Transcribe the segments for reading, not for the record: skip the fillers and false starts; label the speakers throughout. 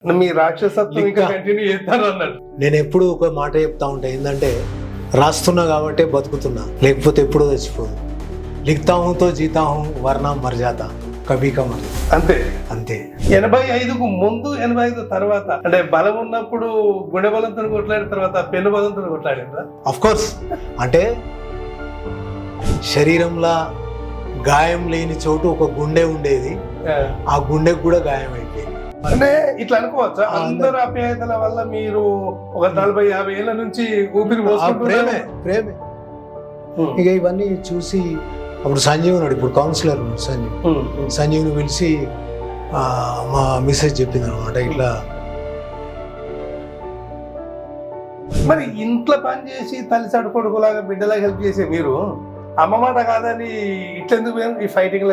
Speaker 1: మీ రాక్షసత్వం ఇంకా కంటిన్యూ చేస్తారు అన్నట్టు.
Speaker 2: నేను ఎప్పుడు ఒక మాట చెప్తా ఉంటా, ఏంటంటే రాస్తున్నా కాబట్టే బతుకుతున్నా, లేకపోతే ఎప్పుడో చచ్చిపోదు. లిఖతా హూ తో జీతా హూ వర్నా మర్ జాతా కభీ కమర్.
Speaker 1: అంతే
Speaker 2: అంతే.
Speaker 1: 85కు ముందు 85 తర్వాత అంటే బలం ఉన్నప్పుడు గుండె బలంతో కొట్లాడిన తర్వాత పెన్ను బలంతో కొట్లాడిందా?
Speaker 2: Of course. అంటే శరీరంలో గాయం లేని చోటు ఒక గుండె ఉండేది, ఆ గుండెకు కూడా గాయం అయిపోయింది.
Speaker 1: అంటే ఇట్లా అనుకోవచ్చా, అందరు ఆప్యాయతల వల్ల మీరు ఒక 40-50 ఏళ్ల నుంచి ఊపిరి
Speaker 2: ప్రేమే ప్రేమే. ఇక ఇవన్నీ చూసి అప్పుడు సంజీవ్ ఉన్నాడు, ఇప్పుడు కౌన్సిలర్ సంజీవ్ని పిలిచి మా మిస్సెస్ చెప్పింది అనమాట, ఇట్లా
Speaker 1: మరి ఇంట్లో పని చేసి తల్లిసాడు కొడుకులాగా బిడ్డలాగా హెల్ప్ చేసే మీరు అమ్మ మాట కాదని ఇట్లెందుకు ఈ ఫైటింగ్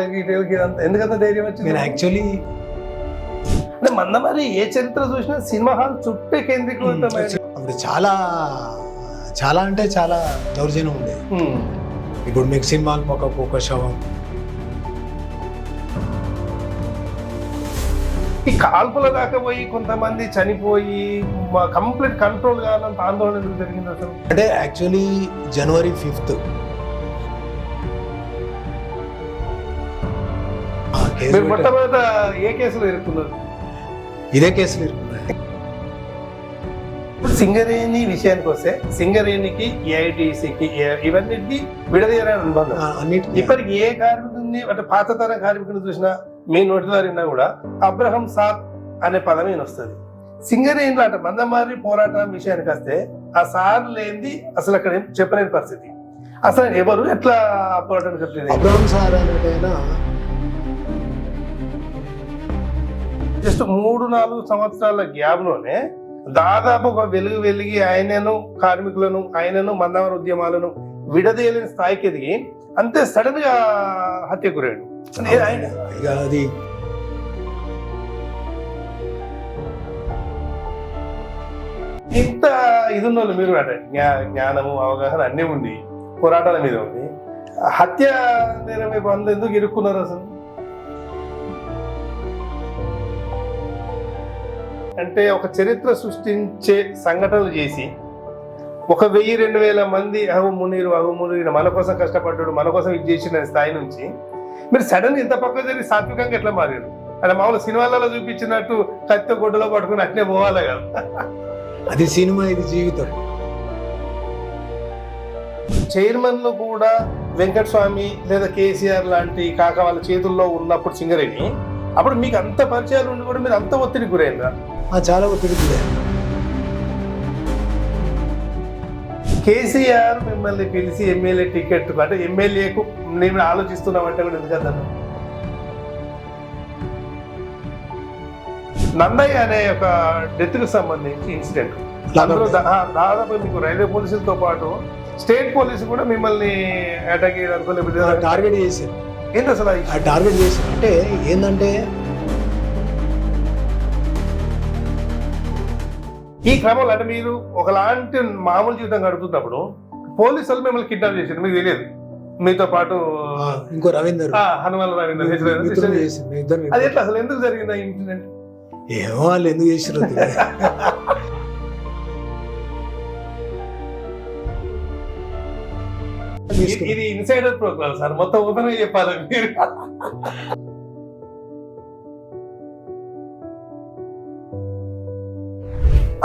Speaker 1: ఎందుకంత ధైర్యం వచ్చింది?
Speaker 2: నేను యాక్చువల్లీ
Speaker 1: అంటే మందమరి ఏ చరిత్ర చూసినా సినిమా హాల్ చుట్టే కేంద్రీకృతమై
Speaker 2: అప్పుడు చాలా చాలా అంటే చాలా దౌర్జన్యం ఉండేది. ఇప్పుడు మీకు సినిమాలు ఒక శవం,
Speaker 1: ఈ కాల్పుల దాకా పోయి కొంతమంది చనిపోయి కంప్లీట్ కంట్రోల్ కావాలంత ఆందోళన ఎందుకు జరిగింది అసలు?
Speaker 2: అంటే యాక్చువల్లీ January 5th
Speaker 1: మీరు మొట్టమొదట ఏ కేసులో ఇరుక్కున్నారు?
Speaker 2: ఇదే కేసులు ఇరుక్కున్నాయి.
Speaker 1: సింగరేణి విషయానికి వస్తే సింగరేణికి ఏఐటీసీకి ఇవన్నిటికీ విడదీయరాని అనుబంధం. ఇప్పటికి ఏ కార్మికుడిని అంటే పాతతరం కార్మికుడిని చూసినా మీ నోటి ద్వారా కూడా అబ్రహం సాద్ అనే పదం వస్తుంది. సింగరేణిలో అంటే మందమారి పోరాటం విషయానికి వస్తే ఆ సార్ లేనిది అసలు అక్కడ చెప్పలేని పరిస్థితి. అసలు ఎవరు ఎట్లా పోరాటం చెప్పలేదు?
Speaker 2: అబ్రహం సార్ అనేదైనా
Speaker 1: జస్ట్ 3-4 సంవత్సరాల గ్యాప్ లోనే దాదాపు ఒక వెలిగి ఆయనను కార్మికులను ఆయనను మందమరి ఉద్యమాలను విడదీయలేని స్థాయికి ఎదిగి అంతే సడన్ గా హత్య గురాడు.
Speaker 2: అది
Speaker 1: ఇంత ఇది ఉన్న వాళ్ళు మీరు అంటే జ్ఞానము అవగాహన అన్నీ ఉండి పోరాటాల మీద ఉంది, హత్య నేరం అందులో ఎందుకు ఇరుక్కున్నారు అసలు? అంటే ఒక చరిత్ర సృష్టించే సంఘటనలు చేసి 1000-2000 మంది అహు మునీరు మన కోసం కష్టపడ్డాడు, మన కోసం ఇది చేసిన స్థాయి నుంచి మీరు సడన్ ఇంత పక్క జరిగి సాత్వికంగా ఎట్లా మారారు? అంటే మామూలు సినిమాలలో చూపించినట్టు కత్తి గొడ్డలో పట్టుకుని అట్నే పోవాలి కదా.
Speaker 2: అది సినిమా, ఇది జీవితం.
Speaker 1: చైర్మన్లు కూడా వెంకటస్వామి లేదా కేసీఆర్ లాంటి కాక వాళ్ళ చేతుల్లో ఉన్నప్పుడు సింగరేణి, అప్పుడు మీకు అంత పరిచయాలు ఉండి కూడా మీరు అంత ఒత్తిడికి గురైందా?
Speaker 2: చాలా ఒత్తిడికి గురైంది.
Speaker 1: కేసీఆర్ మిమ్మల్ని పిలిచి ఎమ్మెల్యే టికెట్ అంటే ఎమ్మెల్యేకు నేను ఆలోచిస్తున్నామంటే కూడా ఎందుకంటే నందయ్య అనే ఒక డెత్ కు సంబంధించి ఇన్సిడెంట్, అందులో దాదాపు మీకు రైల్వే పోలీసులతో పాటు స్టేట్ పోలీసు కూడా మిమ్మల్ని అటాక్ చేయడానికి
Speaker 2: టార్గెట్ చేశారు.
Speaker 1: ఏంటి అసలు
Speaker 2: టార్గెట్ చేశారు అంటే ఏంటంటే
Speaker 1: ఈ క్రమంలో అంటే మీరు ఒకలాంటి మామూలు జీవితం గడుపుతున్నప్పుడు పోలీసులు మిమ్మల్ని కిడ్నాప్ చేశారు, మీకు తెలియదు. మీతో పాటు
Speaker 2: ఇంకో రవీందర్,
Speaker 1: హనుమాన్ రవీందర్, అది ఎట్లా అసలు ఎందుకు జరిగింది ఆ ఇన్సిడెంట్?
Speaker 2: ఏమో వాళ్ళు ఎందుకు చేసారు.
Speaker 1: ఇది ఇన్సైడర్ ప్రోగ్రామ్ సార్, మొత్తం ఓపెన్ గా చెప్పాలి మీరు.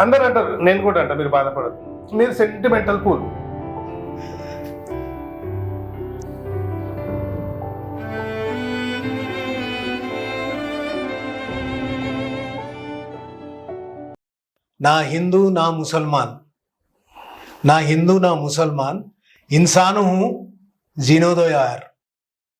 Speaker 1: అందరు అంటారు, నేను కూడా అంట, మీరు బాధపడదు, మీరు సెంటిమెంటల్ పూల్.
Speaker 2: నా హిందూ నా ముసల్మాన్, इंसान हूं जीनो दो यार.